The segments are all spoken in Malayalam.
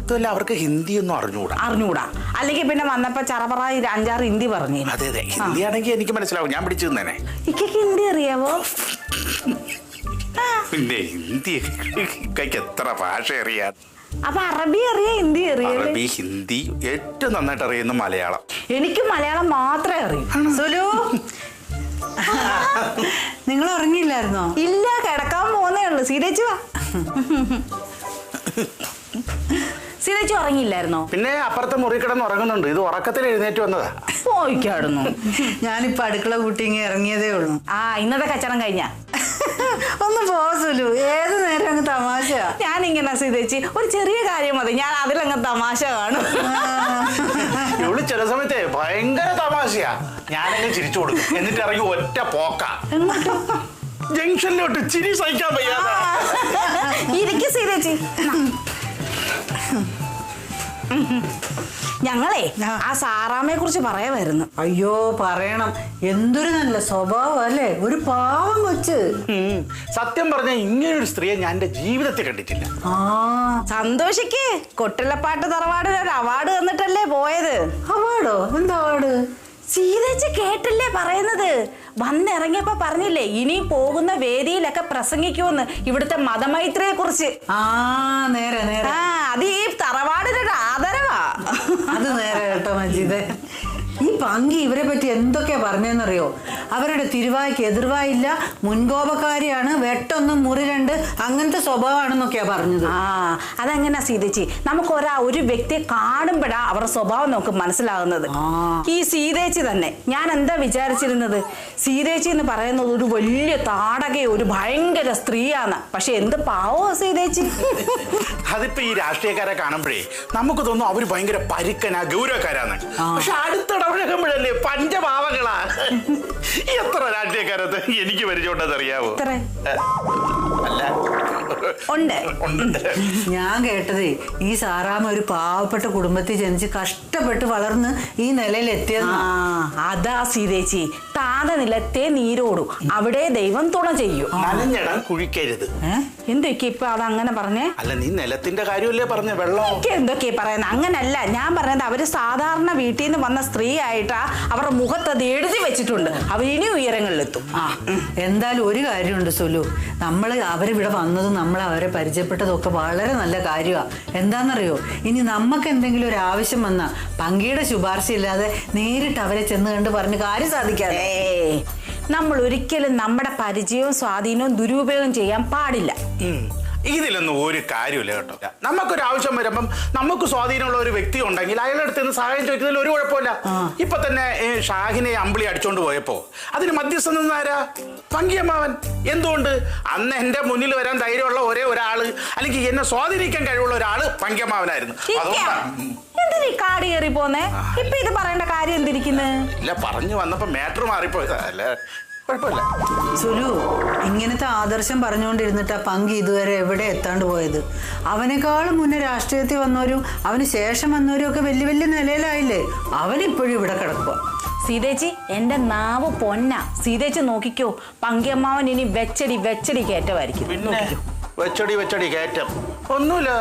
അതുമല്ല അവർക്ക് ഹിന്ദി ഒന്നും അറിഞ്ഞൂടാ. അല്ലെങ്കിൽ പിന്നെ വന്നപ്പോ ചറപറ 5-6 ഹിന്ദി പറഞ്ഞു. അതെ ഹിന്ദി ആണെങ്കിൽ എനിക്ക് മനസ്സിലാവും, ഞാൻ പിടിച്ചു തന്നെ. ഇക്കയ്ക്ക് ഹിന്ദി അറിയാവോ? പിന്നെ ഹിന്ദി എത്ര ഭാഷ അറിയാം. അപ്പൊ അറബി അറിയാം, ഹിന്ദി അറിയാം. അറബി ഹിന്ദി ഏറ്റവും നന്നായിട്ട് അറിയുന്ന മലയാളം. എനിക്ക് മലയാളം മാത്രമേ അറിയൂ. സുലു, നിങ്ങൾ ഉറങ്ങിയില്ലായിരുന്നോ? ഇല്ല, കിടക്കാൻ പോകുന്നേ ഉള്ളൂ. സീതേച്ചി വാ. സീതേച്ചി ഉറങ്ങിയില്ലായിരുന്നോ? പിന്നെ അപ്പുറത്തെ മുറി കിടന്ന് ഉറങ്ങുന്നുണ്ട്. ഇത് ഉറക്കത്തിൽ എഴുന്നേറ്റ് വന്നതാ. പോയിക്കാടുന്നു. ഞാനിപ്പോ അടുക്കള കൂട്ടിങ്ങി ഇറങ്ങിയതേ ഉള്ളൂ. ഇന്നത്തെ കച്ചവടം കഴിഞ്ഞാ? ഒന്ന് പോസുലു, ഏത് നേരം അങ്ങ് തമാശ. ഞാനിങ്ങനെ സീതേച്ചി ഒരു ചെറിയ കാര്യം മതി, ഞാൻ അതിലങ്ങ് തമാശ കാണും. ഇവള് ചില സമയത്ത് ഭയങ്കര തമാശയാ. ഞാനങ്ങ് ചിരിച്ചു കൊടുക്കും, എന്നിട്ട് ഇറങ്ങി ഒറ്റ പോക്ക ജംഗ്ഷനിലോട്ട്. ചിരി സഹിക്കാൻ വയ്യാതെ. ഇരിക്കും സീതേച്ചി. ഞങ്ങളെ ആ സാറാമ്മയെ കുറിച്ച് പറയാമായിരുന്നു. അയ്യോ പറയണം, എന്തൊരു നല്ല സ്വഭാവം അല്ലേ, ഒരു പാവം കൊച്ച്. സത്യം പറഞ്ഞ ഇങ്ങനൊരു സ്ത്രീയെ ഞാൻ എന്റെ ജീവിതത്തിൽ കണ്ടിട്ടില്ല. സന്തോഷിക്ക്, കൊട്ടിലപ്പാട്ട് തറവാടിന് ഒരു അവാർഡ് തന്നിട്ടല്ലേ പോയത്. അവാർഡോ? എന്താ അവാർഡ്? സീതേച്ചി കേട്ടില്ലേ പറയുന്നത്? വന്നിറങ്ങിയപ്പോ പറഞ്ഞില്ലേ ഇനി പോകുന്ന വേദിയിലൊക്കെ പ്രസംഗിക്കുമെന്ന്, ഇവിടുത്തെ മതമൈത്രിയെ കുറിച്ച്. നേരെ നേരെ. അത് ഈ തറവാടിനൊരു ആദരവാ. അത് നേരെ കേട്ടോ മജീദേ. ഈ പങ്കി ഇവരെ പറ്റി എന്തൊക്കെയാ പറഞ്ഞെന്നറിയോ? അവരുടെ തിരുവായ്ക്ക് എതിർവായില്ല, മുൻകോപക്കാരിയാണ്, വെട്ടൊന്നും മുറി 2 അങ്ങനത്തെ സ്വഭാവമാണെന്നൊക്കെയാ പറഞ്ഞത്. അതെങ്ങനെയാ സീതേച്ചി? നമുക്ക് ഒരു വ്യക്തിയെ കാണുമ്പോഴാ അവരുടെ സ്വഭാവം നമുക്ക് മനസ്സിലാകുന്നത്. ഈ സീതേച്ചി തന്നെ ഞാൻ എന്താ വിചാരിച്ചിരുന്നത്, സീതേച്ചി എന്ന് പറയുന്നത് ഒരു വലിയ താടകയെ ഒരു ഭയങ്കര സ്ത്രീയാണ്. പക്ഷെ എന്ത് പാവോ സീതേച്ചി. അതിപ്പോ ഈ രാഷ്ട്രീയക്കാരെ കാണുമ്പോഴേ നമുക്ക് തോന്നും അവര് ഭയങ്കര പരുക്കനാ, ഗൗരവക്കാരാണ്. പക്ഷെ അടുത്തിടപഴകുമ്പോഴല്ലേ പഞ്ചപാവങ്ങളാ. എത്ര രാഷ്ട്രീയക്കാരത്ത് എനിക്ക് പരിചയമുണ്ടെന്ന് അറിയാവോ? അല്ല ഉണ്ട്. ഞാൻ കേട്ടതേ ഈ സാറാമ്മ ഒരു പാവപ്പെട്ട കുടുംബത്തിൽ ജനിച്ച് കഷ്ടപ്പെട്ട് വളർന്ന് ഈ നിലയിൽ എത്തിയത്. അതാ സീതേച്ചി, താഴെ നിലത്തെ നീരോടും അവിടെ ദൈവം തുണ ചെയ്യും. നനഞ്ഞിടം കുഴിക്കരുത്. എന്തൊക്കെ ഇപ്പൊ അതങ്ങനെ പറഞ്ഞേ? അല്ല, നീ നിലത്തിന്റെ കാര്യമല്ലേ പറഞ്ഞ, വെള്ളം എന്തൊക്കെയാ പറയുന്നത്? അങ്ങനല്ല ഞാൻ പറഞ്ഞത്, അവര് സാധാരണ വീട്ടിൽ നിന്ന് വന്ന സ്ത്രീ ആയിട്ടാ അവരുടെ മുഖത്ത് അത് എഴുതി വെച്ചിട്ടുണ്ട്. അവരിനി ഉയരങ്ങളിലെത്തും. എന്തായാലും ഒരു കാര്യമുണ്ട് സുലു, അവരിവിടെ വന്നതും നമ്മൾ അവരെ പരിചയപ്പെട്ടതും ഒക്കെ വളരെ നല്ല കാര്യമാണ്. എന്താണെന്നറിയോ, ഇനി നമുക്ക് എന്തെങ്കിലും ഒരു ആവശ്യം വന്നാൽ പങ്കിയുടെ ശുപാർശ ഇല്ലാതെ നേരിട്ട് അവരെ ചെന്ന് കണ്ട് പറഞ്ഞ് കാര്യം സാധിക്കാതെ. നമ്മൾ ഒരിക്കലും നമ്മുടെ പരിചയവും സ്വാധീനവും ദുരുപയോഗം ചെയ്യാൻ പാടില്ല. ഇതിലൊന്നും ഒരു കാര്യമില്ല കേട്ടോ. നമുക്കൊരു ആവശ്യം വരുമ്പം നമുക്ക് സ്വാധീനമുള്ള ഒരു വ്യക്തി ഉണ്ടെങ്കിൽ അയാളുടെ അടുത്ത് നിന്ന് സഹായം ചോദിക്കുന്നതിൽ ഒരു കുഴപ്പമില്ല. ഇപ്പൊ തന്നെ ഷാഹിനെ അമ്പിളി അടിച്ചോണ്ട് പോയപ്പോ അതിന് മധ്യസ്ഥം നിന്നാരാ? പങ്കിയമ്മാവൻ. എന്തുകൊണ്ട്? അന്ന് എന്റെ മുന്നിൽ വരാൻ ധൈര്യമുള്ള ഒരേ ഒരാള്, അല്ലെങ്കിൽ എന്നെ സ്വാധീനിക്കാൻ കഴിവുള്ള ഒരാള് പങ്കിയമ്മാവനായിരുന്നു. കാട് കയറി പോന്നേ. ഇപ്പൊ ഇത് പറയേണ്ട കാര്യം എന്തിരിക്കുന്നു? ഇല്ല, പറഞ്ഞു വന്നപ്പോ മാറ്റർ മാറിപ്പോയതാ. അല്ലേ, കുഴപ്പമില്ല. സുലു, ഇങ്ങനത്തെ ആദർശം പറഞ്ഞുകൊണ്ടിരുന്നിട്ടാ പങ്കി ഇതുവരെ എവിടെ എത്താണ്ട് പോയത്. അവനേക്കാളും മുന്നേ രാഷ്ട്രീയത്തിൽ വന്നവരും അവന് ശേഷം വന്നവരും ഒക്കെ വലിയ വലിയ നിലയിലായില്ലേ. അവനിപ്പോഴും ഇവിടെ കിടക്കുക. സീതേച്ചി, എന്റെ നാവ് പൊന്ന. സീതേച്ചി നോക്കിക്കോ, പങ്കിയമ്മാവൻ ഇനി വെച്ചടി കയറ്റമായിരിക്കും. പിന്നെ വെച്ചടി കയറ്റം ഒന്നുമില്ല.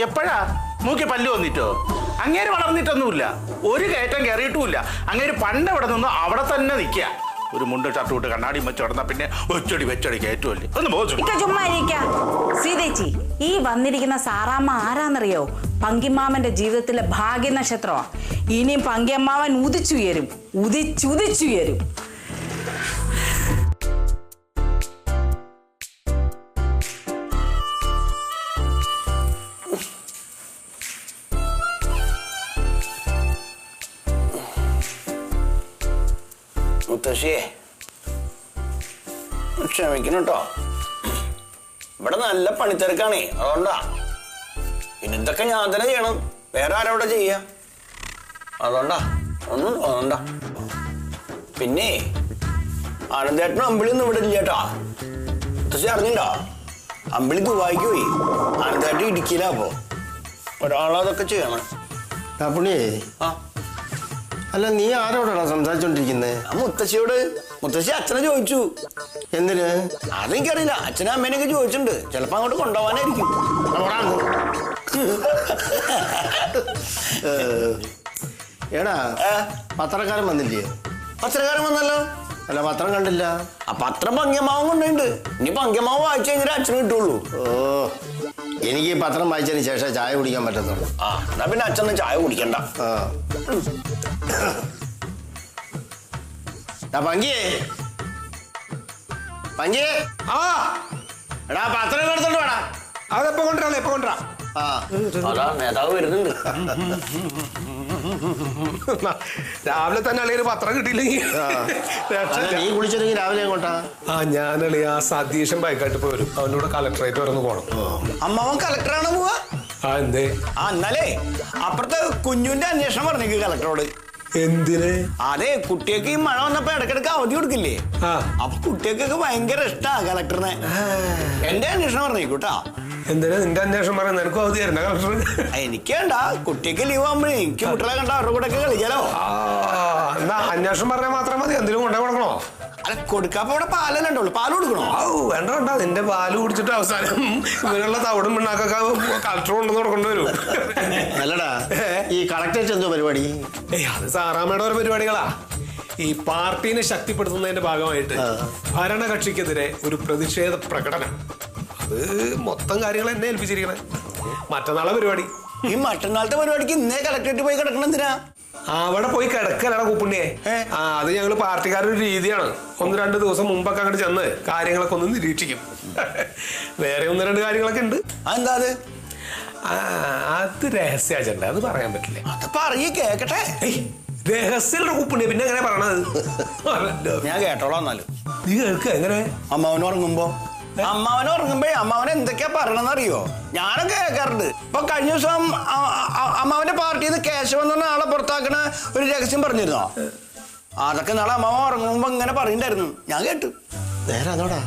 എപ്പോഴാ മൂക്കി പല്ല് വന്നിട്ടോ? അങ്ങേര് വളർന്നിട്ടൊന്നുമില്ല, ഒരു കയറ്റം കയറിയിട്ടുമില്ല. അങ്ങേര് പണ്ട് അവിടെ നിന്ന് അവിടെ തന്നെ നിൽക്കുക. ഒരു മുണ്ട് ഷർട്ട് വിട്ട് കണ്ണാടി വെച്ച് കിടന്നാ പിന്നെ വെച്ചടി കയറ്റുമല്ലേ. ഒന്ന് ചുമ്മാ ഇരിക്കാം. സീതേച്ചി, ഈ വന്നിരിക്കുന്ന സാറാമ്മ ആരാന്നറിയോ? പങ്കിയമ്മാവന്റെ ജീവിതത്തിലെ ഭാഗ്യ നക്ഷത്രമാ. ഇനിയും പങ്കിയമ്മാവൻ ഉദിച്ചുയരും. മുത്തശ്ശിയെ ക്ഷമിക്കണം കേട്ടോ, ഇവിടെ നല്ല പണിത്തിരക്കാണേ, അതുകൊണ്ടാ. പിന്നെ ഇതൊക്കെ ഞാൻ തന്നെ ചെയ്യണം, വേറെ ആരവിടെ ചെയ്യാ, അതുകൊണ്ടാ. ഒന്നും തോന്നണ്ട. പിന്നെ ആനന്ദേട്ടനും അമ്പിളിയൊന്നും ഇവിടെ ഇല്ല കേട്ടോ. മുത്തശ്ശി അറിഞ്ഞിട്ടോ? അമ്പിളി ദുബായിക്ക് പോയി, ആനന്ദേട്ടൻ ഇടുക്കിയിലാ. അപ്പോ ഒരാളതൊക്കെ ചെയ്യണം. അല്ല, നീ ആരോടാണോ സംസാരിച്ചോണ്ടിരിക്കുന്നത്? മുത്തശ്ശിയോട്. മുത്തശ്ശി അച്ഛനെ ചോദിച്ചു. എന്തിന്? അതെനിക്കറിയില്ല, അച്ഛനും അമ്മേനെയൊക്കെ ചോദിച്ചിട്ടുണ്ട്. ചിലപ്പോ അങ്ങോട്ട് കൊണ്ടുപോകാനായിരിക്കും. എടാ പത്രക്കാരൻ വന്നില്ലേ? പത്രക്കാരൻ വന്നല്ലോ. അല്ല പത്രം കണ്ടില്ല. ആ പത്രം പങ്ക്യമാവും കൊണ്ടുണ്ട്. ഇനി പങ്ക്യമാവ് വായിച്ചു കഴിഞ്ഞാൽ അച്ഛന് കിട്ടുള്ളൂ. ഓ, എനിക്ക് ഈ പത്രം വായിച്ചതിന് ശേഷം ചായ കുടിക്കാൻ പറ്റത്തുള്ളൂ. ആ എന്നാ പിന്നെ അച്ഛനും ചായ കുടിക്കണ്ട. പങ്കിയേ പങ്കിയേ, ആ എടാ പത്രം എടുത്തോണ്ട് വേടാ. അതെപ്പോ കൊണ്ടുവരാം, എപ്പോ കൊണ്ടുവരാം. ആ അതാ നേതാവ് വരുന്നുണ്ട്. രാവിലെ തന്നെ അളിയൊരു പത്രം കിട്ടിയില്ലെങ്കിൽ നീ കുളിച്ചില്ലെങ്കിൽ രാവിലെ അങ്ങോട്ടാ? ആ ഞാനളി ആ സതീശൻ ബൈക്കായിട്ട് പോരും. അവൻ്റെ കൂടെ കളക്ടറേറ്റ് വരെ ഒന്ന് പോണം. അമ്മാവൻ കളക്ടറാണ് പോവാ? ആ എന്തേ? ആ എന്നാലേ അപ്പുറത്തെ കുഞ്ഞുന്റെ അന്വേഷണം പറഞ്ഞേക്ക് കളക്ടറോട്. എന്തിന്? അതെ, കുട്ടിയൊക്കെ ഈ മഴ വന്നപ്പോ ഇടക്കിടക്ക് അവധി കൊടുക്കില്ലേ? ആ അപ്പൊ കുട്ടിയൊക്കെ ഭയങ്കര ഇഷ്ടാ കളക്ടറിനെ. എന്റെ അന്വേഷണം പറഞ്ഞേക്കൂട്ടാ. എന്തിനാ നിന്റെ അന്വേഷണം പറയാൻ? നിനക്കും അവധി തരണ്ട കളക്ടർ? എനിക്ക് വേണ്ട, കുട്ടിയൊക്കെ ലീവ് ആകുമ്പോഴേ എനിക്ക് കുട്ടികളെ കണ്ട അവരുടെ കൂടെ ഒക്കെ കളിക്കാലോ. എന്നാ അന്വേഷണം പറഞ്ഞാൽ മാത്രം മതി. എന്തിനും കൊണ്ടേ കൊടുക്കണോ? അല്ല കൊടുക്കാപ്പ ഇവിടെ പാലല്ലേ ഉള്ളൂ, പാല് കൊടുക്കണോ? വേണ്ട വേണ്ട, നിന്റെ പാല് കുടിച്ചിട്ട് അവസാനം ഇങ്ങനെയുള്ള തവിടും പിണ്ണാക്കൊക്കെ കളക്ടർ കൊണ്ടുവന്ന് കൊടുക്കേണ്ടി വരും. അല്ലടാ, ഈ കളക്ടറേറ്റ് എന്തോ പരിപാടി? അത് സാറാമ്മയുടെ ഒരു പരിപാടികളാ. ഈ പാർട്ടീനെ ശക്തിപ്പെടുത്തുന്നതിന്റെ ഭാഗമായിട്ട് ഭരണകക്ഷിക്കെതിരെ ഒരു പ്രതിഷേധ പ്രകടനം. അത് മൊത്തം കാര്യങ്ങൾ എന്നെ ഏൽപ്പിച്ചിരിക്കണേ. മറ്റന്നാളെ പരിപാടി. ഈ മറ്റന്നാളത്തെ പരിപാടിക്ക് ഇന്നേ കളക്ടറേറ്റ് പോയി കിടക്കണം എന്തിനാ? അവിടെ പോയി കിടക്കല്ലടാ കൂപ്പുണ്ണിയെ. അത് ഞങ്ങള് പാർട്ടിക്കാരുടെ ഒരു രീതിയാണ്. 1-2 ദിവസം മുമ്പൊക്കെ അങ്ങോട്ട് ചെന്ന് കാര്യങ്ങളൊക്കെ ഒന്ന് നിരീക്ഷിക്കും. വേറെ 1-2 കാര്യങ്ങളൊക്കെ ഉണ്ട്. അതെന്താ അത്? അത് രഹസ്യ അജണ്ട, അത് പറയാൻ പറ്റില്ല. അത് പറയ് കേക്കട്ടെ. രഹസ്യ കൂപ്പുണ്ണിയെ പിന്നെ എങ്ങനെ പറയണത്? ഞാൻ കേട്ടോളാം. എന്നാലും നീ കേൾക്ക എങ്ങനെ? അമ്മാവൻ ഉറങ്ങുമ്പോ അമ്മാവൻ എന്തൊക്കെയാ പറയണെന്ന് അറിയോ? ഞാനൊക്കെ കേൾക്കാറുണ്ട്. ഇപ്പൊ കഴിഞ്ഞ ദിവസം അമ്മാവന്റെ പാർട്ടിയിൽ നിന്ന് കേശവൻ എന്ന് പറഞ്ഞ ആളെ പുറത്താക്കണ ഒരു രഹസ്യം പറഞ്ഞിരുന്നോ? അതൊക്കെ നാളെ അമ്മാവൻ ഉറങ്ങുമ്പോ ഇങ്ങനെ പറയണ്ടായിരുന്നു, ഞാൻ കേട്ടു. നേരാന്നോടാ?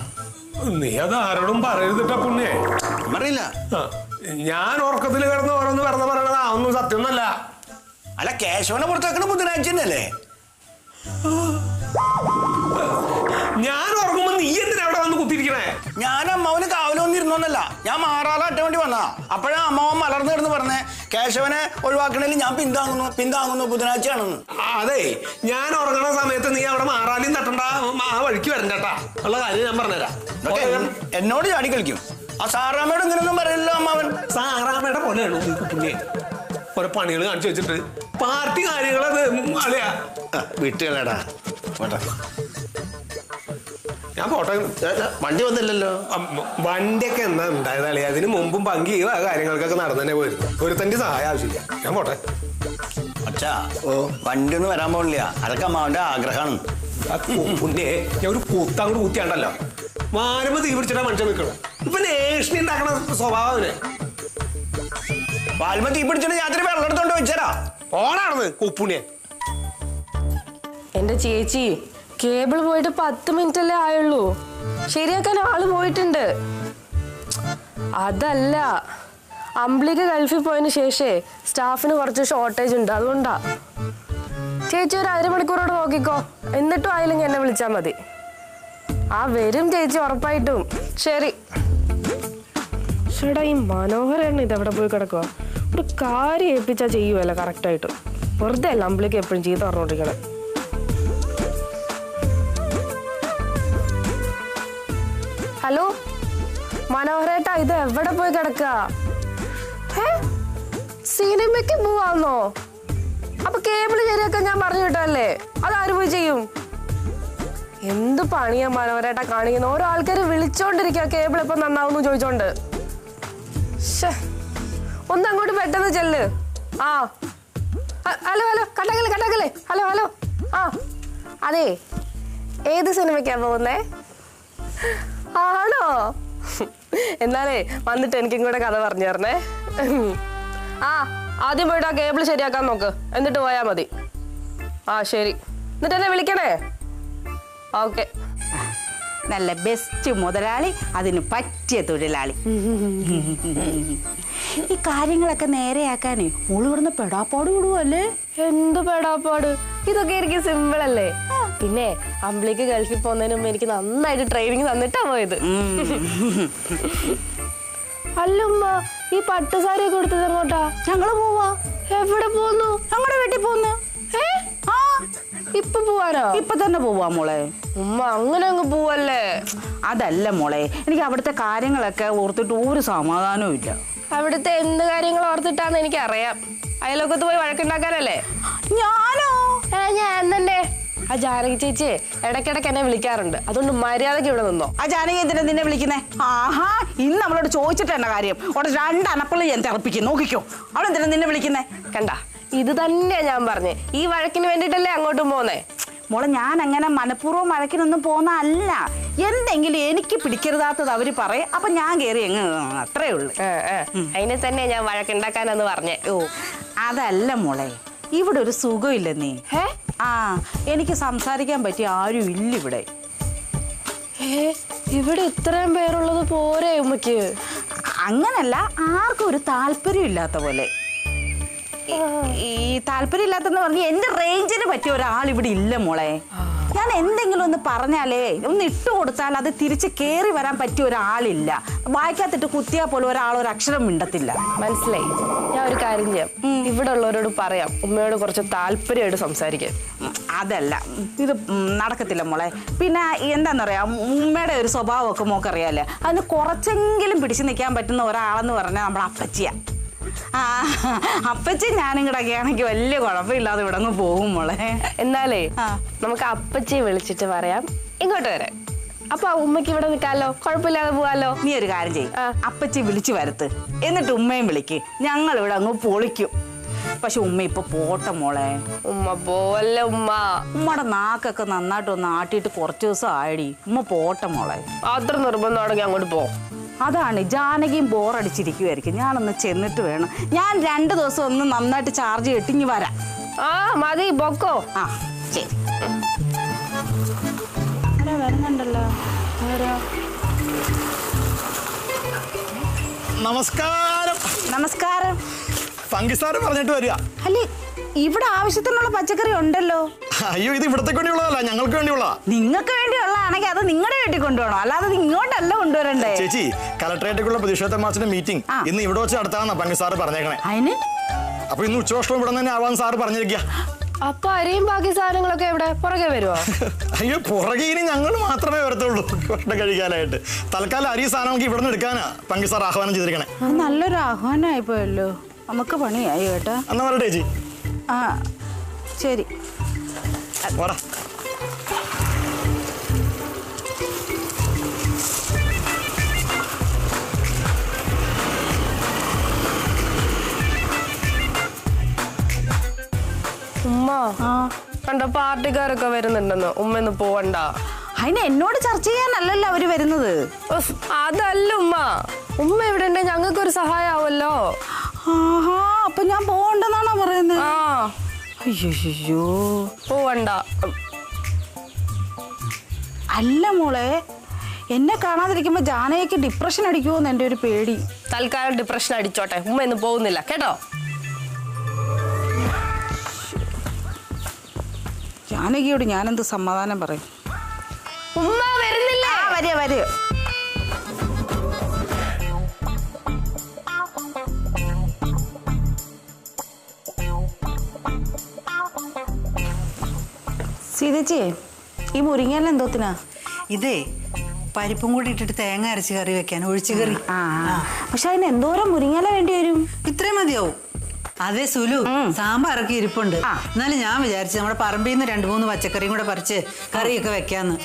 നീ അത് ആരോടും പറയരുതിട്ടാ പുണ്യേ. അറിയില്ല. ഞാൻ ഉറക്കത്തിൽ കിടന്ന് ഓരോന്ന് വെറുതെ പറയണതാ, ഒന്നും സത്യമൊന്നല്ല. അല്ല, കേശവനെ പുറത്താക്കണ ബുധനാഴ്ച തന്നെയല്ലേ? ഞാൻ ഉറങ്ങുമ്പോ നീ എന്തിനാ അവിടെ വന്ന് കുത്തിയിരിക്കണേ? ഞാൻ അമ്മാവന് കാവല് വന്നിരുന്നോന്നല്ല, ഞാൻ മാറാലാറ്റ വേണ്ടി വന്നാ. അപ്പോഴാ അമ്മാവൻ മലർന്നു കിടന്ന് പറഞ്ഞേ കേശവനെ ഒഴിവാക്കണേൽ ഞാൻ പിന്താങ്ങുന്നു ബുധനാഴ്ചയാണെന്ന്. അതെ, ഞാൻ ഉറങ്ങണ സമയത്ത് നീ അവിടെ മാറാനും തട്ടണ്ട, ആ വഴിക്ക് വരണ്ടട്ടാ ഉള്ള കാര്യം ഞാൻ പറഞ്ഞുതരാം. എന്നോട് ചാടി കളിക്കും. ആ സാറാമ്മയോട് ഇങ്ങനെയൊന്നും പറയല്ലോ അമ്മാവൻ. സാറാമ്മയുടെ പോലെയാണ് പുണ്യെ. ഓരോ പണികൾ കാണിച്ചു വെച്ചിട്ട് പാർട്ടി കാര്യങ്ങളത് അളിയാ വിട്ടുകളടാ. ഞാൻ പോട്ടെ. വണ്ടി വന്നില്ലല്ലോ. വണ്ടിയൊക്കെ എന്താ ഉണ്ടായത് അളിയാ? അതിന് മുമ്പും പങ്കി കാര്യങ്ങൾക്കൊക്കെ നടന്നു തന്നെ പോയിരുന്നു. ഒരുത്തന്റെ സഹായം ആവശ്യമില്ല. ഞാൻ പോട്ടെ. അച്ഛാ, വണ്ടി ഒന്നും വരാൻ പോണില്ല. അതൊക്കെ അമ്മാവന്റെ ആഗ്രഹമാണ്. പുണ്യെ, ഞാൻ ഒരു കൂത്താങ്ങോട്ട് കൂത്തിയാണ്ടല്ലോ. മാനുമ്പോ തീ പിടിച്ചിട്ടാ മനുഷ്യൻ നിൽക്കണം. ഇപ്പൊ നേഷണി ഉണ്ടാക്കണ സ്വഭാവത്തിന് പാൽമ തീ പിടിച്ചിട്ട് ഞാൻ വെള്ളം എടുത്തോണ്ട് വെച്ചരാ. ഓണാണെന്ന് കൂപ്പുണ്യെ. എന്റെ ചേച്ചി, കേബിൾ പോയിട്ട് 10 മിനിറ്റ് അല്ലേ ആയുള്ളൂ. ശരിയാക്കാൻ ആള് പോയിട്ടുണ്ട്. അതല്ല, അമ്പിളിക്ക് ഗൾഫിൽ പോയതിനു ശേഷേ സ്റ്റാഫിന് കുറച്ച് ഷോർട്ടേജ് ഉണ്ട്, അതുകൊണ്ടാ. ചേച്ചി ഒരു 1/2 മണിക്കൂറോട് നോക്കിക്കോ, എന്നിട്ടും ആയില്ലെങ്കിൽ എന്നെ വിളിച്ചാൽ മതി. ആ വരും ചേച്ചി, ഉറപ്പായിട്ടും. ശരി. ചേട്ടാ, ഈ മനോഹരൻ ഇതെവിടെ പോയി കിടക്കുക? ഒരു കാര്യം ഏൽപ്പിച്ചാൽ ചെയ്യുമല്ലോ കറക്റ്റായിട്ട്. വെറുതെ അല്ല അമ്പിളിക്ക് എപ്പോഴും ചീത്ത പറഞ്ഞോണ്ടിരിക്കണേ. ഹലോ മനോഹരേട്ടാ, ഇത് എവിടെ പോയി കിടക്കുക? സിനിമയ്ക്ക് പോവാന്നോ? അപ്പൊ കേബിള് ശരിയാക്കാൻ ഞാൻ പറഞ്ഞു വിട്ടല്ലേ, അതാര് പോയി ചെയ്യും? എന്ത് പണിയാ മനോഹരേട്ടാ കാണിക്കുന്ന? ഓരോ ആൾക്കാര് വിളിച്ചോണ്ടിരിക്കുക കേബിൾ എപ്പം നന്നാവുന്നു ചോദിച്ചോണ്ട്. ഒന്ന് അങ്ങോട്ട് പെട്ടെന്ന് ചെല്ല്. ആ ഹലോ കട്ടാക്കല്ലേ. ഹലോ ആ അതെ, ഏത് സിനിമയ്ക്കാ പോകുന്നേ? ആണോ? എന്നാലേ വന്നിട്ട് എനിക്കും കൂടെ കഥ പറഞ്ഞു തരണേ. ആ ആദ്യം പോയിട്ട് ആ കേബിൾ ശരിയാക്കാൻ നോക്ക്, എന്നിട്ട് പോയാ മതി. ആ ശരി, എന്നിട്ട് എന്നെ വിളിക്കണേ. ഓക്കെ. നല്ല ബെസ്റ്റ് മുതലാളി, അതിന് പറ്റിയ തൊഴിലാളി. ഈ കാര്യങ്ങളൊക്കെ നേരെയാക്കാനേ മോള് ഇവിടുന്ന് പെടാപ്പാട് വിടുവല്ലേ? എന്ത് പെടാപ്പാട്? ഇതൊക്കെ എനിക്ക് സിമ്പിൾ അല്ലേ. പിന്നെ അമ്പിളിക്ക് ഗൾഫിൽ പോകുന്നതിന് മുമ്പ് എനിക്ക് നന്നായിട്ട് ട്രെയിനിങ് തന്നിട്ടാ പോയത്. അല്ലുമ്മ, ഈ പട്ടുസാരി ഒക്കെ എടുത്തത് എങ്ങോട്ടാ? ഞങ്ങള് പോവാ. എവിടെ പോന്നു? ഞങ്ങളുടെ വീട്ടിൽ പോന്ന്. ആ ഇപ്പൊ പോവാനോ? ഇപ്പൊ തന്നെ പോവാ മോളെ. ഉമ്മ അങ്ങനെ അങ്ങ് പോവല്ലേ? അതല്ല മോളെ, എനിക്ക് അവിടുത്തെ കാര്യങ്ങളൊക്കെ ഓർത്തിട്ട് ഒരു സമാധാനവും ഇല്ല. അവിടുത്തെ എന്ത് കാര്യങ്ങൾ ഓർത്തിട്ടാന്ന് എനിക്ക് അറിയാം. അയലൊക്കത്ത് പോയി വഴക്കുണ്ടാക്കാനല്ലേ? ഞാനോ? ഞാൻ തന്നെ. ആ ജാനകി ചേച്ചി ഇടയ്ക്കിടയ്ക്ക് എന്നെ വിളിക്കാറുണ്ട്. അതുകൊണ്ട് മര്യാദക്ക് ഇവിടെ നിന്നോ. ആ ജാനകി എന്തിനാ നിന്നെ വിളിക്കുന്നേ? ആഹാ, ഇന്ന് അവളോട് ചോദിച്ചിട്ട് എന്ന കാര്യം. അവിടെ 2 അണപ്പള്ളി ഞാൻ തിറപ്പിക്കും, നോക്കിക്കോ. അവളെന്തിനാ നിന്നെ വിളിക്കുന്നേ? കണ്ട, ഇത് തന്നെയാ ഞാൻ പറഞ്ഞേ. ഈ വഴക്കിന് വേണ്ടിട്ടല്ലേ അങ്ങോട്ടും പോന്നേ. മോളെ, ഞാൻ അങ്ങനെ മനഃപൂർവ്വം വഴക്കിനൊന്നും പോന്ന അല്ല. എന്തെങ്കിലും എനിക്ക് പിടിക്കരുതാത്തത് അവര് പറയും, അപ്പൊ ഞാൻ കയറി അങ്ങ്, അത്രേ ഉള്ളു. അതിനെ തന്നെ ഞാൻ വഴക്കുണ്ടാക്കാനെന്ന് പറഞ്ഞേ. ഓ, അതല്ല മോളെ, ഇവിടെ ഒരു സുഖമില്ല നീ. ആ, എനിക്ക് സംസാരിക്കാൻ പറ്റിയ ആരും ഇല്ല ഇവിടെ. ഇവിടെ ഇത്രയും പേരുള്ളത് പോരെ ഉമ്മക്ക്? അങ്ങനല്ല, ആർക്കും ഒരു താല്പര്യം ഇല്ലാത്ത പോലെ. ഈ താല്പര്യം ഇല്ലാത്തെന്ന് പറഞ്ഞ എന്റെ റേഞ്ചിന് പറ്റിയ ഒരാൾ ഇവിടെ ഇല്ല മോളെ. ഞാൻ എന്തെങ്കിലും ഒന്ന് പറഞ്ഞാലേ, ഒന്ന് ഇട്ട് കൊടുത്താൽ അത് തിരിച്ച് കേറി വരാൻ പറ്റിയ ഒരാളില്ല. വായിക്കാത്തിട്ട് കുത്തിയാൽ പോലും ഒരാൾ ഒരു അക്ഷരം മിണ്ടത്തില്ല. മനസ്സിലായി. ഞാൻ ഒരു കാര്യം ചെയ്യാം, ഇവിടെ ഉള്ളവരോട് പറയാം ഉമ്മയോട് കുറച്ച് താല്പര്യമായിട്ട് സംസാരിക്കാൻ. അതല്ല, ഇത് നടക്കത്തില്ല മോളെ. പിന്നെ എന്താന്നറിയാം, ഉമ്മയുടെ ഒരു സ്വഭാവമൊക്കെ മോക്കറിയാല്ലേ. അതിന് കുറച്ചെങ്കിലും പിടിച്ചു നിൽക്കാൻ പറ്റുന്ന ഒരാളെന്ന് പറഞ്ഞാൽ നമ്മുടെ അപ്പച്ചിയാ. ആ, അപ്പച്ചി ഞാനും കൂടെ ആണെങ്കിൽ വലിയ കുഴപ്പമില്ലാതെ ഇവിടെ അങ്ങ് പോകും മോളെ. എന്നാലേ നമുക്ക് അപ്പച്ചിയെ വിളിച്ചിട്ട് പറയാം ഇങ്ങോട്ട് വരാൻ. അപ്പൊ ഉമ്മക്ക് ഇവിടെ നിൽക്കാലോ, കുഴപ്പമില്ലാതെ പോവാലോ. നീ ഒരു കാര്യം ചെയ്യും, അപ്പച്ചി വിളിച്ചു വരുത്ത്, എന്നിട്ട് ഉമ്മയും വിളിക്ക്, ഞങ്ങൾ ഇവിടെ അങ്ങ് പൊളിക്കും. പക്ഷെ ഉമ്മ ഇപ്പൊ പോട്ടെ മോളെ. ഉമ്മ പോലെ ഉമ്മ. ഉമ്മയുടെ നാക്കൊക്കെ നന്നായിട്ട് ഒന്ന് ആട്ടിയിട്ട് കുറച്ച് ദിവസം ആയിടി. ഉമ്മ പോട്ടെ മോളെ. അത്ര നിർബന്ധമാണെങ്കിൽ അങ്ങോട്ട് പോ. അതാണ്, ജാനകിയും ബോറടിച്ചിരിക്കുമായിരിക്കും. ഞാനൊന്ന് ചെന്നിട്ട് വേണം. ഞാൻ 2 ദിവസം ഒന്ന് നന്നായിട്ട് ചാർജ് ചെയ്തിട്ട് ഇനി വരാം. ആ മതി, പൊക്കോ. ആ ശരി. വരുന്നുണ്ടല്ലോ. നമസ്കാരം. നമസ്കാരം. പങ്കിസാറ് പറഞ്ഞിട്ട് വരിക. അല്ലേ, ഇവിടെ ആവശ്യത്തിനുള്ള പച്ചക്കറി ഉണ്ടല്ലോ. അയ്യോ, ഇത് ഇവിടത്തേക്ക് വേണ്ടിയുള്ളതല്ല, ഞങ്ങൾക്ക് വേണ്ടിയുള്ള. നിങ്ങൾക്ക് വേണ്ടിയുള്ളതാണെങ്കിൽ അത് നിങ്ങളുടെ വീട്ടിൽ കൊണ്ടുപോകണം, അല്ലാതെ ഇങ്ങോട്ടല്ല കൊണ്ടുവരണ്ടേ. ചേച്ചി, കലക്ടറേറ്റിലുള്ള പ്രതിഷേധ മാർച്ചിന്റെ മീറ്റിംഗ് ഇന്ന് ഇവിടെ വെച്ച് നടത്താമെന്നാ പങ്കിസാറ് പറഞ്ഞേക്കണേ. അതിന് അപ്പൊ ഇന്ന് ഉച്ചഭക്ഷണം ഇവിടെ തന്നെ ആവാൻ സാറ് പറഞ്ഞിരിക്കുക. അപ്പൊ അരിയും ബാക്കി സാധനങ്ങളൊക്കെ എവിടെ? പുറകെ വരുമോ? അയ്യോ, പുറകെ ഇനി ഞങ്ങൾ മാത്രമേ വരത്തുള്ളൂ ഭക്ഷണം കഴിക്കാനായിട്ട്. തൽക്കാലം അരി സാധനങ്ങൾക്ക് ഇവിടെ നിന്ന് എടുക്കാനാ പങ്കിസാർ ആഹ്വാനം ചെയ്തിരിക്കണേ. നല്ലൊരു ആഹ്വാനമായി പോയല്ലോ, നമുക്ക് പണിയായി കേട്ടോ. എന്നാ പറയട്ടെ ചേച്ചി. ആ ശരി. വാടാ. ഉമ്മ കണ്ട പാർട്ടിക്കാരൊക്കെ വരുന്നുണ്ടെന്ന്. ഉമ്മ ഒന്ന് പോവണ്ട. അതിന് എന്നോട് ചർച്ച ചെയ്യാനല്ലല്ലോ അവര് വരുന്നത്. അതല്ല ഉമ്മ, ഉമ്മ ഇവിടെ ഉണ്ട്, ഞങ്ങൾക്കൊരു സഹായം ആവുമല്ലോ. ആഹാ, അപ്പൊ ഞാൻ പോവണ്ടെന്നാണോ പറയുന്നത്? ആ, അയ്യോ, പോവണ്ട. അല്ല മോളെ, എന്നെ കാണാതിരിക്കുമ്പോ ജാനകിക്ക് ഡിപ്രഷൻ അടിക്കുമോന്ന് എന്റെ ഒരു പേടി. തൽക്കാലം ഡിപ്രഷൻ അടിച്ചോട്ടെ, ഉമ്മ ഇന്ന് പോകുന്നില്ല കേട്ടോ. ജാനകിയോട് ഞാനെന്ത് സമാധാനം പറയും? ഉമ്മ വരുന്നില്ല. വരിക വരിക. സീതച്ചി, ഈ മുരിങ്ങയില എന്തോത്തിനാ? ഇതേ പരിപ്പും കൂടി ഇട്ടിട്ട് തേങ്ങ അരച്ച് കറി വെക്കാൻ, ഒഴിച്ചു കറി. പക്ഷെ അതിന് എന്തോരം മുരിങ്ങയില വേണ്ടി വരും? ഇത്രയും മതിയാവും. അതെ സുലു, സാമ്പാറൊക്കെ ഇരിപ്പുണ്ട്. എന്നാലും ഞാൻ വിചാരിച്ചു നമ്മുടെ പറമ്പിൽ നിന്ന് 2-3 പച്ചക്കറിയും കൂടെ പറിച്ച് കറിയൊക്കെ വെക്കാന്ന്.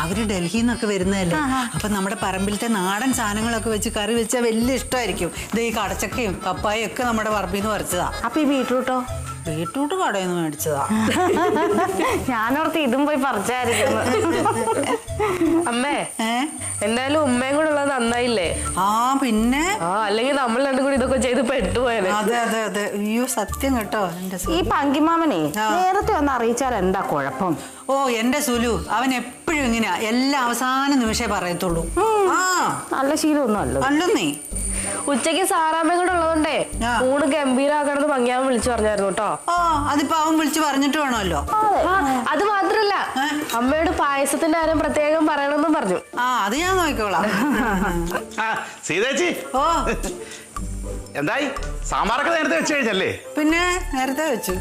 അവര് ഡൽഹിയിൽ നിന്നൊക്കെ വരുന്നതല്ലേ, അപ്പൊ നമ്മുടെ പറമ്പിലത്തെ നാടൻ സാധനങ്ങളൊക്കെ വെച്ച് കറി വെച്ചാൽ വലിയ ഇഷ്ടമായിരിക്കും. ഇത് ഈ കടച്ചക്കയും പപ്പായും ഒക്കെ നമ്മുടെ പറമ്പിൽ നിന്ന് പറിച്ചതാ. അപ്പൊ ഈ ബീട്രൂട്ടോ? ബീട്രൂട്ട് കടയിൽ നിന്ന് മേടിച്ചതാ. ഞാനോർത്ത് ഇതും പോയി പറിച്ചായിരിക്കുന്നു. അമ്മേ, എന്തായാലും ഉമ്മയും കൂടെ ഉള്ളത് നന്നായില്ലേ? ആ പിന്നെ, അല്ലെങ്കിൽ നമ്മൾ രണ്ടും കൂടി ഇതൊക്കെ ചെയ്ത് പെട്ടുപോയത്. അതെ അതെ അതെ. അയ്യോ സത്യം കേട്ടോ. ഈ പങ്കിമാമനെ നേരത്തെ ഒന്ന് അറിയിച്ചാൽ എന്താ കുഴപ്പം? ഓ എന്റെ സുലു, അവൻ എപ്പോഴും ഇങ്ങനെയാ, എല്ലാ അവസാന നിമിഷേ പറയത്തുള്ളൂ. ആ നല്ല ശീലമൊന്നും അല്ല. അല്ലെന്നേ. ഉച്ചക്ക് സാറാമ്മയും കൂടെ ഉള്ളതുകൊണ്ടേ ഊണ് ഗംഭീരാക്കണമെന്ന് ഭംഗിയാൻ വിളിച്ചു പറഞ്ഞായിരുന്നു കേട്ടോ. ഓ അതിപ്പോ അവൻ വിളിച്ചു പറഞ്ഞിട്ട് വേണമല്ലോ. അത് മാത്രല്ല, അമ്മയോട് പായസത്തിന്റെ കാര്യം പ്രത്യേകം പറയണമെന്നും പറഞ്ഞു. ആ അത് ഞാൻ നോക്കിക്കോളാം. സീതേച്ചി, ഓ എന്തായി സാമ്പാറൊക്കെ നേരത്തെ വെച്ച് കഴിഞ്ഞല്ലേ? പിന്നെ നേരത്തെ വെച്ചു.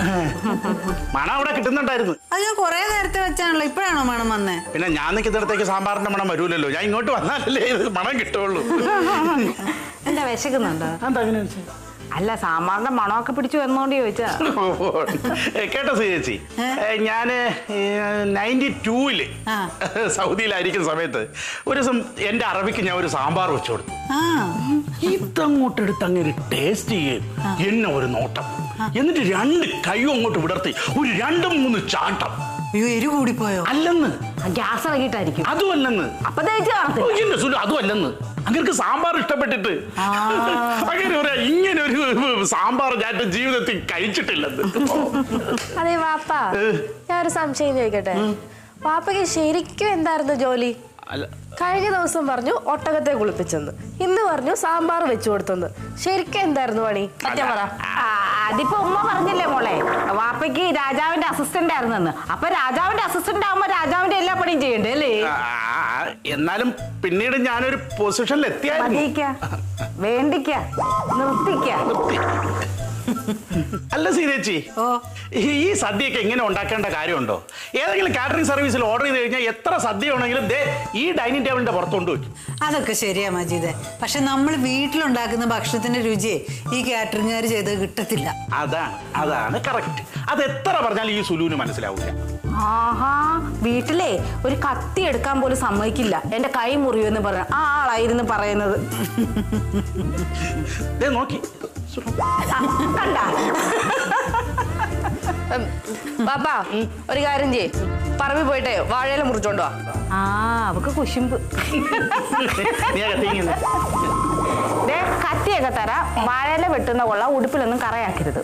മണം അവിടെ കിട്ടുന്നുണ്ടായിരുന്നു. അത് ഞാൻ കൊറേ നേരത്തെ വെച്ചാണല്ലോ, ഇപ്പഴാണോ മണം വന്നേ? പിന്നെ ഞാൻ നിൽക്കുന്നിടത്തേക്ക് സാമ്പാറിന്റെ മണം വരൂലല്ലോ, ഞാൻ ഇങ്ങോട്ട് വന്നാലല്ലേ ഇത് മണം കിട്ടുള്ളൂ. എന്താ വിശക്കുന്നുണ്ടോ? എന്താ അങ്ങനെ? അല്ല, സാമ്പാറിന്റെ മണമൊക്കെ പിടിച്ചു വന്നോണ്ട് ചോദിച്ചാ. കേട്ടോ ചേച്ചി, ഞാന് 92-ല് സൗദിയിലായിരിക്കുന്ന സമയത്ത് ഒരു ദിവസം എന്റെ അറബിക്ക് ഞാൻ ഒരു സാമ്പാർ വെച്ചു കൊടുത്തു. ഇതങ്ങോട്ട് എടുത്ത് അങ്ങനെ ടേസ്റ്റ് ചെയ്യും, എന്നെ ഒരു നോട്ടം, എന്നിട്ട് 2 കൈയും അങ്ങോട്ട് വിടർത്തി ഒരു 2-3 ചാട്ടം. അയ്യോ, എരി കൂടിപ്പോയോ? അല്ലെന്ന്, ഗ്യാസ് ഇറങ്ങിയിട്ടായിരിക്കും. അതും അല്ലെന്ന്. അപ്പൊ തേച്ച് അതും അല്ലെന്ന്, അങ്ങനെ സാമ്പാർ ഇഷ്ടപ്പെട്ടിട്ട് അങ്ങനെ പറയാ, ഇങ്ങനെ ഒരു സാമ്പാർ ഞാൻ ജീവിതത്തിൽ കഴിച്ചിട്ടില്ലെന്ന്. അതെ വാപ്പ, ഞാൻ ഒരു സംശയം ചോദിക്കട്ടെ. വാപ്പയ്ക്ക് ശരിക്കും എന്തായിരുന്നു ജോലി? കഴിഞ്ഞ ദിവസം പറഞ്ഞു ഒട്ടകത്തെ കുളിപ്പിച്ചെന്ന്, ഇന്ന് പറഞ്ഞു സാമ്പാർ വെച്ചു കൊടുത്തെന്ന്. ശരിക്കും എന്തായിരുന്നു പണി? അതിപ്പോ ഉമ്മ പറഞ്ഞില്ലേ മോളെ, വാപ്പയ്ക്ക് രാജാവിന്റെ അസിസ്റ്റന്റ് ആയിരുന്നെന്ന്. അപ്പൊ രാജാവിന്റെ അസിസ്റ്റന്റ് ആവുമ്പോ രാജാവിന്റെ എല്ലാ പണിയും ചെയ്യണ്ടേ അല്ലേ? എന്നാലും പിന്നീട് ഞാനൊരു പൊസിഷനിൽ എത്തിയാ വേണ്ടിക്ക നിർത്തിക്ക. അല്ല സീതേച്ചി, ഈ സദ്യയൊക്കെ ഇങ്ങനെ ഉണ്ടാക്കേണ്ട കാര്യമുണ്ടോ? ഏതെങ്കിലും കാറ്ററിംഗ് സർവീസിൽ ഓർഡർ ചെയ്ത് കഴിഞ്ഞാൽ എത്ര സദ്യ ആണെങ്കിലും ഈ ഡൈനിങ് ടേബിളിന്റെ പുറത്തുകൊണ്ട് വെക്കും. അതൊക്കെ ശരിയാ മജീദേ, പക്ഷെ നമ്മൾ വീട്ടിലുണ്ടാക്കുന്ന ഭക്ഷണത്തിന്റെ രുചിയെ ഈ കാറ്ററിംഗുകാർ ചെയ്ത് കിട്ടത്തില്ല. അതാണ് കറക്റ്റ്. അത് എത്ര പറഞ്ഞാലും ഈ സുലുവിന് മനസ്സിലാവില്ല. ആഹാ, വീട്ടിലെ ഒരു കത്തി എടുക്കാൻ പോലും സമ്മതിക്കില്ല, എന്റെ കൈ മുറിയുമെന്ന് പറഞ്ഞ ആ ആളായിരുന്നു പറയുന്നത്. നോക്കി പാപ്പാ, ഒരു കാര്യം ചെയ്യ്, പറമ്പിൽ പോയിട്ടേ വാഴയില മുറിച്ചോണ്ടോ. അവക്ക് കുശുമ്പ്. കത്തിയൊക്കെ തരാം, വാഴയില വെട്ടുന്ന കൊള്ള ഉടുപ്പിലൊന്നും കറയാക്കരുത്.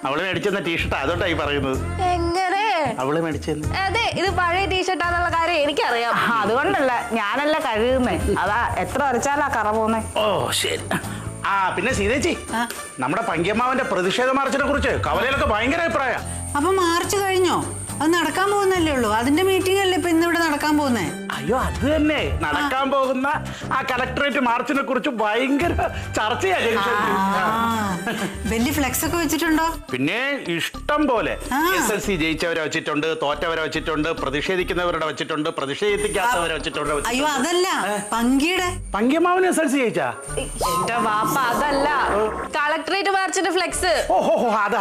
അവള് മേടിച്ചെന്ന ടീഷർട്ട് അതോട്ടായി പറയുന്നത്. എങ്ങനെ? അവള് മേടിച്ചെന്ന്. അതെ, ഇത് പഴയ ടീഷർട്ടാന്നുള്ള കാര്യം എനിക്കറിയാം. അതുകൊണ്ടല്ല, ഞാനല്ല കഴുകുന്നേ, അതാ എത്ര വരച്ചാലാ കറ പോന്നേ. ഓ ശരി. പിന്നെ സീതേച്ചി, നമ്മുടെ പങ്കിയമ്മാവന്റെ പ്രതിഷേധ മാർച്ചിനെ കുറിച്ച് കവലയിലൊക്കെ ഭയങ്കര അഭിപ്രായം. അപ്പൊ മാർച്ച് കഴിഞ്ഞോ? അത് നടക്കാൻ പോകുന്നല്ലേ ഉള്ളൂ, അതിന്റെ മീറ്റിംഗ് അല്ലേ ഇപ്പൊ ഇന്നിവിടെ നടക്കാൻ പോകുന്നേ? അയ്യോ, അത് തന്നെ നടക്കാൻ പോകുന്ന ആ കളക്ടറേറ്റ് മാർച്ചിനെ കുറിച്ച് ഭയങ്കര ചർച്ചയാ. വലിയ ഫ്ലെക്സ് ഒക്കെ വെച്ചിട്ടുണ്ടോ? പിന്നെ ഇഷ്ടം പോലെ. SLC ജയിച്ചവരെ വെച്ചിട്ടുണ്ട്, തോറ്റവരെ വെച്ചിട്ടുണ്ട്, പ്രതിഷേധിക്കുന്നവരുടെ വെച്ചിട്ടുണ്ട്, പ്രതിഷേധിക്കാത്തവരെ വെച്ചിട്ടുണ്ട്. അയ്യോ അതല്ല, പങ്കിയമ്മാവന് SLC ജയിച്ചാ? എന്റെ വാപ്പ അതല്ല, കളക്ടറേറ്റ് മാർച്ചിന്റെ ഫ്ലെക്സ്. ഓഹോ, അതെ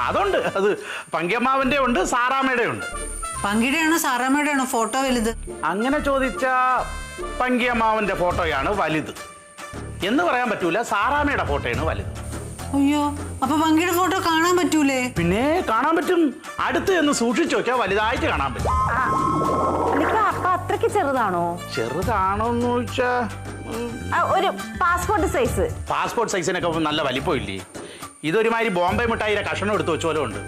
അതുണ്ട്. അത് പങ്കിയമ്മാവന്റെ ഉണ്ട്, സാറാമ്മയുടെ ഉണ്ട്. പങ്കിയുടെയാണോ സാറാമ്മയുടെ ആണോ ഫോട്ടോ വലുത്? അങ്ങനെ ചോദിച്ചാ പങ്കിയമ്മാവന്റെ ഫോട്ടോയാണ് വലുത് എന്ന് പറയാൻ പറ്റൂല, സാറാമ്മയുടെ ഫോട്ടോയാണ് വലുത്. അയ്യോ, അപ്പൊ പങ്കിയുടെ ഫോട്ടോ കാണാൻ പറ്റൂലേ? പിന്നെ കാണാൻ പറ്റും, അടുത്ത് എന്ന് സൂക്ഷിച്ചു നോക്കിയാൽ വലുതായിട്ട് കാണാൻ പറ്റും. അപ്പൊ അത്രക്ക് ചെറുതാണോ? ചെറുതാണോന്ന് ചോദിച്ചാ ഒരു പാസ്പോർട്ട് സൈസ്. പാസ്പോർട്ട് സൈസിനൊക്കെ നല്ല വലിപ്പം ഇല്ലേ? ഇതൊരുമാതിരി ബോംബെ മിഠായിയുടെ കഷണം എടുത്ത് വെച്ചോലും ഉണ്ട്.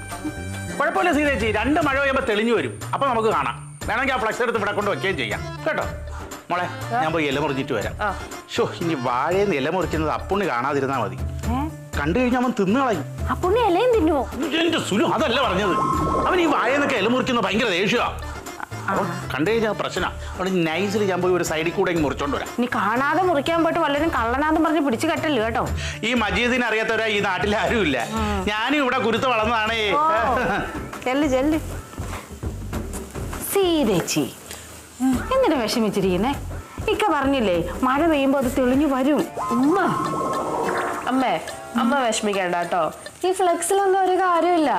കുഴപ്പമില്ല സീതേച്ചി, 2 മഴ പെയ്യുമ്പോൾ തെളിഞ്ഞു വരും, അപ്പൊ നമുക്ക് കാണാം. വേണമെങ്കിൽ ആ ഫ്ലക്സ് എടുത്ത് ഇവിടെ കൊണ്ട് വെക്കുകയും ചെയ്യാം കേട്ടോ. മോളെ, ഞാൻ പോയി ഇല മുറിച്ചിട്ട് വരാം. ഇനി വാഴയെന്ന് ഇല മുറിക്കുന്നത് അപ്പുണ്ണി കാണാതിരുന്നാ മതി. കണ്ടു കഴിഞ്ഞാൽ അവൻ തിന്നു കളയും. അപ്പുണ്ണി ഇലയും തിന്നുവോ? എന്റെ സുലു അതല്ല പറഞ്ഞത്, അവൻ ഈ വാഴയെന്നൊക്കെ ഇല മുറിക്കുന്നത് ഭയങ്കര ദേഷ്യമാ. കണ്ടു കഴിഞ്ഞാൽ പ്രശ്നമാണ്. അവിടെ നൈസിൽ ഞാൻ പോയി ഒരു സൈഡിൽ കൂടെ മുറിച്ചോണ്ട് വരാം. നീ കാണാതെ മുറിക്കാൻ പോയിട്ട് വല്ലവരും കള്ളനാന്ന് പറഞ്ഞ് പിടിച്ചു കെട്ടല്ലോ കേട്ടോ. ഈ മജീദിനെ അറിയാത്തവരാ ഈ നാട്ടിൽ ആരുമില്ല. ഞാനും ഇവിടെ കുരുത്ത് വളർന്നതാണേ. ചെല്ല് സീതേച്ചി, എന്തിനാ വിഷമിച്ചിരിക്കുന്നേ? ഇക്ക പറഞ്ഞില്ലേ മഴ പെയ്യുമ്പോ അത് തെളിഞ്ഞു വരും. അമ്മ വിഷമിക്കണ്ട കേട്ടോ, ഈ ഫ്ലെക്സിലൊന്നും ഒരു കാര്യമില്ല,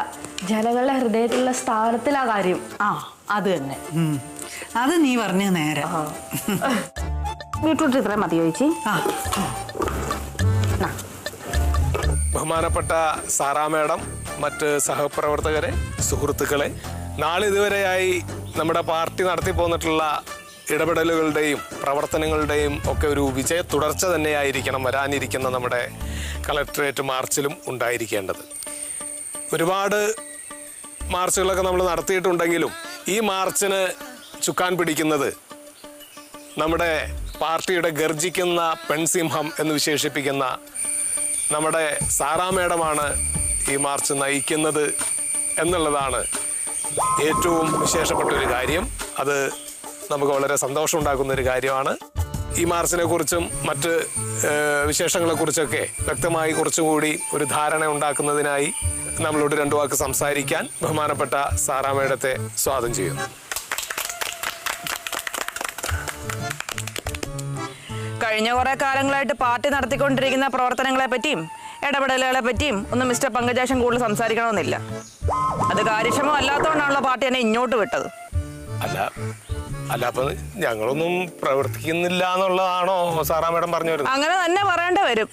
ജനങ്ങളുടെ ഹൃദയത്തിലുള്ള സ്ഥാനത്തിലാ കാര്യം. അത് തന്നെ, അത് നീ പറഞ്ഞ നേരെ. ബീട്രൂട്ട് ഇത്രയും മതി ചോദിച്ചി. ബഹുമാനപ്പെട്ട സാറാ മേഡം, മറ്റ് സഹപ്രവർത്തകരെ, സുഹൃത്തുക്കളെ, നാളിതുവരെയായി നമ്മുടെ പാർട്ടി നടത്തി പോന്നിട്ടുള്ള ഇടപെടലുകളുടെയും പ്രവർത്തനങ്ങളുടെയും ഒക്കെ ഒരു വിജയ തുടർച്ച തന്നെയായിരിക്കണം വരാനിരിക്കുന്ന നമ്മുടെ കളക്ടറേറ്റ് മാർച്ചിലും ഉണ്ടായിരിക്കേണ്ടത്. ഒരുപാട് മാർച്ചുകളൊക്കെ നമ്മൾ നടത്തിയിട്ടുണ്ടെങ്കിലും ഈ മാർച്ചിന് ചുക്കാൻ പിടിക്കുന്നത് നമ്മുടെ പാർട്ടിയുടെ ഗർജിക്കുന്ന പെൺസിംഹം എന്ന് വിശേഷിപ്പിക്കുന്ന നമ്മുടെ സാറാ മേഡമാണ് ഈ മാർച്ച് നയിക്കുന്നത് എന്നുള്ളതാണ് ഏറ്റവും വിശേഷപ്പെട്ട ഒരു കാര്യം. അത് നമുക്ക് വളരെ സന്തോഷമുണ്ടാക്കുന്ന ഒരു കാര്യമാണ്. ഈ മാർച്ചിനെ കുറിച്ചും മറ്റ് വിശേഷങ്ങളെ കുറിച്ചൊക്കെ വ്യക്തമായി കുറച്ചും കൂടി ഒരു ധാരണ ഉണ്ടാക്കുന്നതിനായി നമ്മളോട് രണ്ടു വാക്ക് സംസാരിക്കാൻ ബഹുമാനപ്പെട്ട സാറാ മേഡത്തെ സ്വാഗതം ചെയ്യുന്നു. കഴിഞ്ഞ കുറെ കാലങ്ങളായിട്ട് പാർട്ടി നടത്തിക്കൊണ്ടിരിക്കുന്ന പ്രവർത്തനങ്ങളെ പറ്റിയും ഇടപെടലുകളെ പറ്റിയും ഒന്നും മിസ്റ്റർ പങ്കജാക്ഷൻ കൂടുതൽ സംസാരിക്കണമെന്നില്ല. അത് കാര്യക്ഷമം അല്ലാത്തതുകൊണ്ടാണല്ലോ പാർട്ടി എന്നെ ഇങ്ങോട്ട് വിട്ടത്. അല്ല അപ്പൊ ഞങ്ങളൊന്നും പ്രവർത്തിക്കുന്നില്ല എന്നുള്ളതാണോ സാറാ മേഡം പറഞ്ഞു വരുന്നത്? അങ്ങനെ തന്നെ പറയേണ്ടി വരും.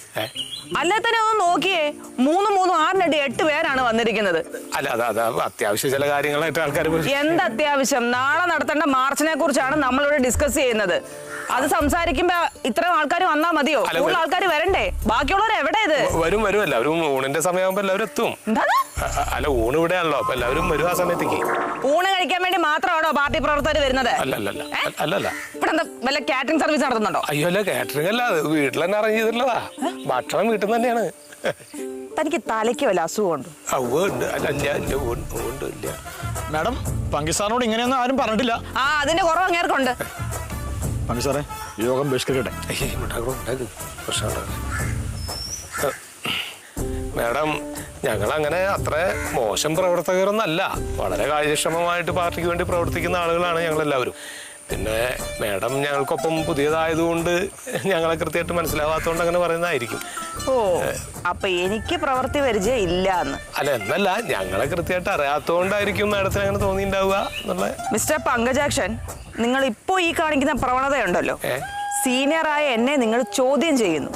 അല്ലെ തന്നെ ഒന്ന് നോക്കിയേ, 3 6 8 പേരാണ് വന്നിരിക്കുന്നത്. അല്ല അത് അത്യാവശ്യ ചില കാര്യങ്ങളായിട്ട് ആൾക്കാർ. എന്ത് അത്യാവശ്യം? നാളെ നടത്തേണ്ട മാർച്ചിനെ കുറിച്ചാണ് നമ്മളിവിടെ ഡിസ്കസ് ചെയ്യുന്നത്. അത് സംസാരിക്കുമ്പോ ഇത്രയും ആൾക്കാർ വന്നാ മതിയോ? കൂടുതൽ ആൾക്കാർ വരണ്ടേ? ബാക്കിയുള്ളവർ എവിടെ? ഇത് വരും എല്ലാവരും ഊണിന്റെ സമയമാകുമ്പോ എല്ലാവരും എത്തും. അല്ല ഊണ് ഇവിടെയാണല്ലോ, അപ്പൊ എല്ലാവരും വരും ആ സമയത്തേക്ക്. ഊണ് കഴിക്കാൻ വേണ്ടി മാത്രമാണോ പാർട്ടി പ്രവർത്തകർ വരുന്നത്? അല്ലല്ല ഇവിടെ എന്താ വല്ല കാറ്ററിംഗ് സർവീസ് നടത്തുന്നുണ്ടോ? അയ്യോ അല്ല, കാറ്ററിംഗ് അല്ല, അത് വീട്ടിൽ തന്നെ അറേഞ്ച് ചെയ്തിട്ടുള്ളതാ. ഭക്ഷണം വീട്ടിൽ തന്നെയാണ്. തനിക്ക് തലയ്ക്ക് വല്ല അസുഖമുണ്ട്? മാഡം പങ്കി സാറിനോട് ഇങ്ങനെയൊന്നും ആരും പറഞ്ഞിട്ടില്ല. അതിന്റെ കുറവ് അങ്ങേർക്കുണ്ട്. പങ്കി സാറേ, യോഗം ബഹിഷ്കരിക്കട്ടെ. മാഡം, ഞങ്ങൾ അങ്ങനെ അത്ര മോശം പ്രവർത്തകരൊന്നല്ല. വളരെ കാര്യക്ഷമമായിട്ട് പാർട്ടിക്ക് വേണ്ടി പ്രവർത്തിക്കുന്ന ആളുകളാണ് ഞങ്ങളെല്ലാവരും. പിന്നെ മാഡം ഞങ്ങൾക്കൊപ്പം പുതിയതായതുകൊണ്ട് ഞങ്ങളെ കൃത്യമായിട്ട് മനസ്സിലാവാത്തതുകൊണ്ട് അങ്ങനെ പറയുന്നതായിരിക്കും. അപ്പൊ എനിക്ക് പ്രവൃത്തി പരിചയം ഇല്ല എന്ന്? അല്ല, എന്നല്ല, ഞങ്ങളെ കൃത്യമായിട്ട് അറിയാത്തതുകൊണ്ടായിരിക്കും മാഡത്തിന് അങ്ങനെ തോന്നിയിട്ടുണ്ടാവുക എന്നുള്ള. മിസ്റ്റർ പങ്കജാക്ഷൻ, നിങ്ങൾ ഇപ്പോ ഈ കാണിക്കുന്ന പ്രവണതയുണ്ടല്ലോ, സീനിയറായ എന്നെ നിങ്ങൾ ചോദ്യം ചെയ്യുന്നു.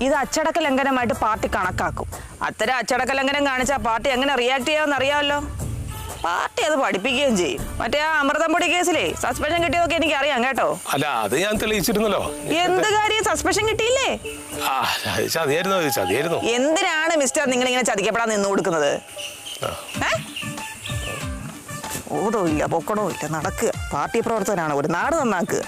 ഇത് അച്ചടക്ക ലംഘനമായിട്ട് പാർട്ടി കണക്കാക്കും. അത്തരം അച്ചടക്ക ലംഘനം കാണിച്ചാൽ പാർട്ടി എങ്ങനെ റിയാക്ട് ചെയ്യാമെന്ന് അറിയാമല്ലോ. പാർട്ടി അത് പഠിപ്പിക്കുകയും ചെയ്യും. മറ്റേ ആ അമൃതംപൊടി കേസിലെ സസ്പെൻഷൻ കിട്ടിയതൊക്കെ എനിക്ക് അറിയാം കേട്ടോ. അല്ല, അത് ഞാൻ തെളിയിച്ചിരുന്നല്ലോ. എന്ത് കാര്യം സസ്പെൻഷൻ കിട്ടിയില്ലേ? ചതിയായിരുന്നു. എന്തിനാണ് മിസ്റ്റർ നിങ്ങൾ ഇങ്ങനെ ചതിക്കപ്പെടാൻ നിന്ന് കൊടുക്കുന്നത്? ഓടോ ഇല്ല, പൊക്കണോ ഇല്ല, നടക്കുക. പാർട്ടി പ്രവർത്തകനാണ്, ഒരു നാട് നന്നാക്കുക.